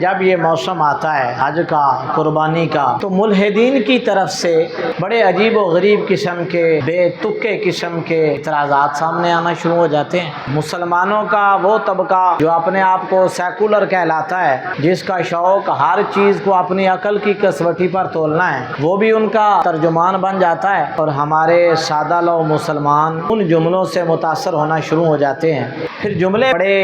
جب یہ موسم آتا ہے حج کا، قربانی کا، تو ملحدین کی طرف سے بڑے عجیب و غریب قسم کے، بے تکے قسم کے اعتراضات سامنے آنا شروع ہو جاتے ہیں۔ مسلمانوں کا وہ طبقہ جو اپنے آپ کو سیکولر کہلاتا ہے، جس کا شوق ہر چیز کو اپنی عقل کی کسوٹی پر تولنا ہے، وہ بھی ان کا ترجمان بن جاتا ہے، اور ہمارے سادہ لو مسلمان ان جملوں سے متاثر ہونا شروع ہو جاتے ہیں۔ پھر جملے بڑے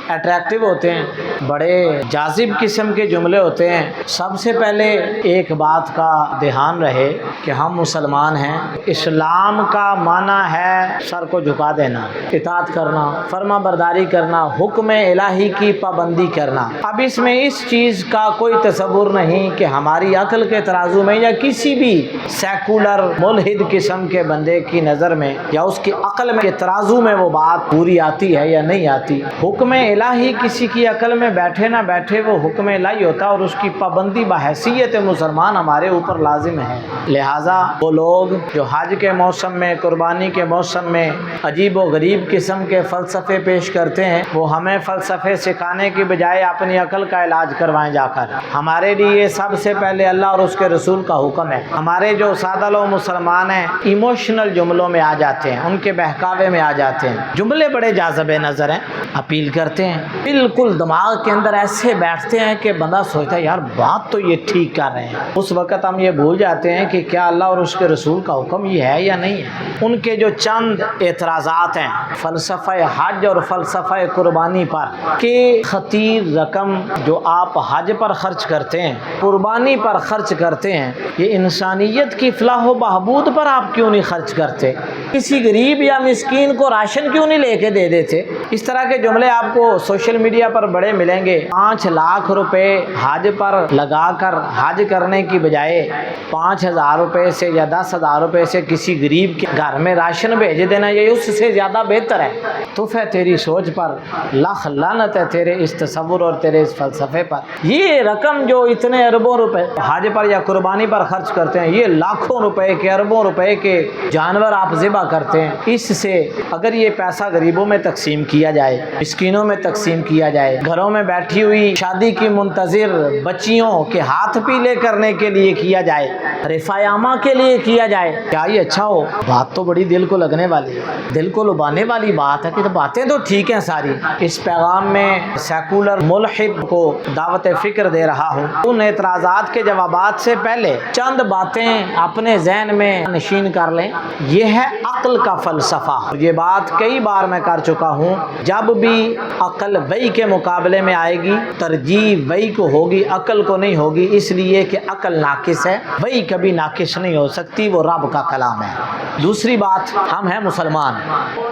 اٹریکٹیو ہوتے ہیں، بڑے جاذب قسم کے جملے ہوتے ہیں۔ سب سے پہلے ایک بات کا دھیان رہے کہ ہم مسلمان ہیں، اسلام کا معنی ہے سر کو جھکا دینا، اطاعت کرنا، فرما برداری کرنا، حکم الہی کی پابندی کرنا۔ اب اس میں اس چیز کا کوئی تصور نہیں کہ ہماری عقل کے ترازو میں یا کسی بھی سیکولر ملحد قسم کے بندے کی نظر میں یا اس کی عقل میں ترازو میں وہ بات پوری آتی ہے یا نہیں آتی۔ حکم الہی کسی کی عقل میں بیٹھے نہ بیٹھے وہ حکم الہی ہوتا ہے، اور اس کی پابندی بحیثیت مسلمان ہمارے اوپر لازم ہے۔ لہٰذا وہ لوگ جو حج کے موسم میں، قربانی کے موسم میں عجیب و غریب قسم کے فلسفے پیش کرتے ہیں، وہ ہمیں فلسفے سکھانے کی بجائے اپنی عقل کا علاج کروائیں جا کر۔ ہمارے لیے سب سے پہلے اللہ اور اس کے رسول کا حکم ہے۔ ہمارے جو سادہ لو مسلمان ہیں ایموشنل جملوں میں آ جاتے ہیں، ان کے بہکاوے میں آ جاتے ہیں، جملے بڑے جاذب نظر ہیں، اپیل کرتے ہیں، بالکل دماغ کے اندر ایسے بیٹھتے ہیں کہ بندہ سوچتا ہے یار بات تو یہ ٹھیک کر رہے ہیں۔ اس وقت ہم یہ بھول جاتے ہیں کہ کیا اللہ اور اس کے رسول کا حکم یہ ہے یا نہیں ہے۔ ان کے جو چند اعتراضات ہیں فلسفہ حج اور فلسفہ قربانی پر کہ خطیر رقم جو آپ حج پر خرچ کرتے ہیں، قربانی پر خرچ کرتے ہیں، یہ انسانیت کی فلاح و بہبود پر آپ کیوں نہیں خرچ کرتے؟ کسی غریب یا مسکین کو راشن کیوں نہیں لے کے دے دیتے؟ اس طرح کے جملے آپ کو سوشل میڈیا پر بڑے ملیں گے۔ 5 لاکھ روپے حج پر لگا کر حج کرنے کی بجائے 5,000 روپے سے یا 10,000 روپے سے کسی غریب کے گھر میں راشن بھیج دینا، یہ اس سے زیادہ بہتر ہے۔ تو پھر تیری سوچ پر لاکھ لعنت ہے، تیرے اس تصور اور تیرے اس فلسفے پر۔ یہ رقم جو اتنے اربوں روپے حج پر یا قربانی پر خرچ کرتے ہیں، یہ لاکھوں روپے کے، اربوں روپے کے جانور آپ ذبح کرتے ہیں۔ اس سے اگر یہ پیسہ غریبوں میں تقسیم کیا جائے، مسکینوں میں تقسیم کیا جائے، گھروں میں بیٹھی ہوئی شادی کی منتظر بچیوں کے ہاتھ پیلے کرنے کے لیے کیا جائے، رفاع عامہ کے لیے کیا جائے، کیا یہ اچھا ہو؟ بات تو بڑی دل کو لگنے والی، دل کو لبانے والی بات ہے کہ تو باتیں تو ٹھیک ہیں ساری۔ اس پیغام میں سیکولر ملحد کو دعوت فکر دے رہا ہوں۔ ان اعتراضات کے جوابات سے پہلے چند باتیں اپنے ذہن میں نشین کر لیں۔ یہ ہے عقل کا فلسفہ۔ یہ بات کئی بار میں کر چکا ہوں، جب بھی عقل وحی کے مقابلے میں آئے گی ترجیح وحی کو ہوگی، عقل کو نہیں ہوگی، اس لیے کہ عقل ناقص ہے، وحی کبھی ناقص نہیں ہو سکتی، وہ رب کا کلام ہے۔ دوسری بات، ہم ہیں مسلمان۔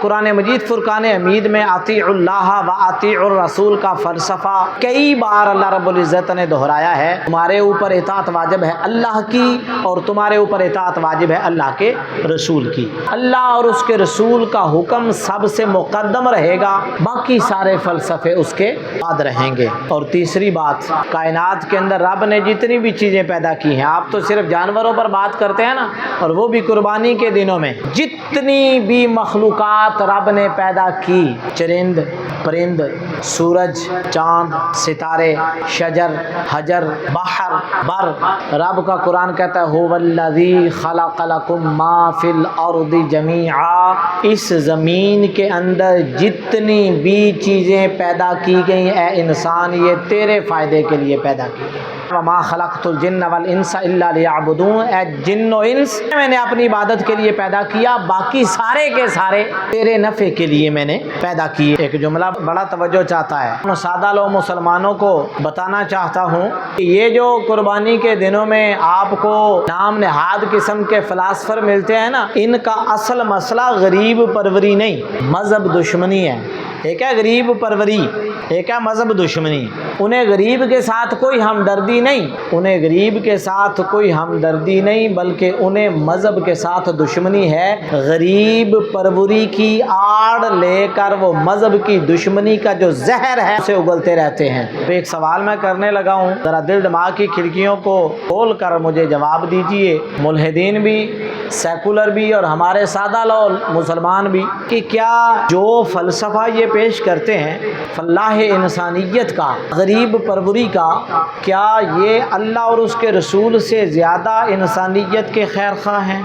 قرآن مجید فرقان حمید میں اطیعوا اللہ و اطیعوا الرسول کا فلسفہ کئی بار اللہ رب العزت نے دہرایا ہے۔ تمہارے اوپر اطاعت واجب ہے اللہ کی، اور تمہارے اوپر اطاعت واجب ہے اللہ کے رسول کی۔ اللہ اور اس کے رسول کا حکم سب سے مقدم رہے گا، باقی سارے فلسفے اس کے بعد رہیں گے۔ اور تیسری بات، کائنات کے اندر رب نے جتنی بھی چیزیں پیدا کی ہیں، آپ تو صرف جانوروں پر بات کرتے ہیں نا، اور وہ بھی قربانی کے دنوں میں، جتنی بھی مخلوقات رب نے پیدا کی، چرند پرند، سورج، چاند، ستارے، شجر، حجر، بحر، بر، رب کا قرآن کہتا ہے هو الذی خلق لکم ما فی الارض جمیعا، اس زمین کے اندر جتنی بھی چیزیں پیدا کی گئی اے انسان، یہ تیرے فائدے کے لیے پیدا کی گئی۔ وما خلقت الجن والانس الا لیعبدون، اے جن و انس میں نے اپنی عبادت کے لیے پیدا کیا، باقی سارے کے سارے تیرے نفع کے لیے میں نے پیدا کیے۔ ایک جملہ بڑا توجہ چاہتا ہے، سادہ لو مسلمانوں کو بتانا چاہتا ہوں کہ یہ جو قربانی کے دنوں میں آپ کو نام نہاد قسم کے فلاسفر ملتے ہیں نا، ان کا اصل مسئلہ غریب پروری نہیں، مذہب دشمنی ہے۔ ایک ہے غریب پروری، ایک ہے مذہب دشمنی۔ انہیں غریب کے ساتھ کوئی ہمدردی نہیں، انہیں غریب کے ساتھ کوئی ہمدردی نہیں، بلکہ انہیں مذہب کے ساتھ دشمنی ہے۔ غریب پروری کی آڑ لے کر وہ مذہب کی دشمنی کا جو زہر ہے اسے اگلتے رہتے ہیں۔ ایک سوال میں کرنے لگا ہوں، ذرا دل دماغ کی کھڑکیوں کو کھول کر مجھے جواب دیجئے۔ ملحدین بھی سیکولر بھی اور ہمارے سادہ لول مسلمان بھی، کہ کیا جو فلسفہ یہ پیش کرتے ہیں فلاح انسانیت کا، غریب پروری کا، کیا یہ اللہ اور اس کے رسول سے زیادہ انسانیت کے خیر خواہ ہیں؟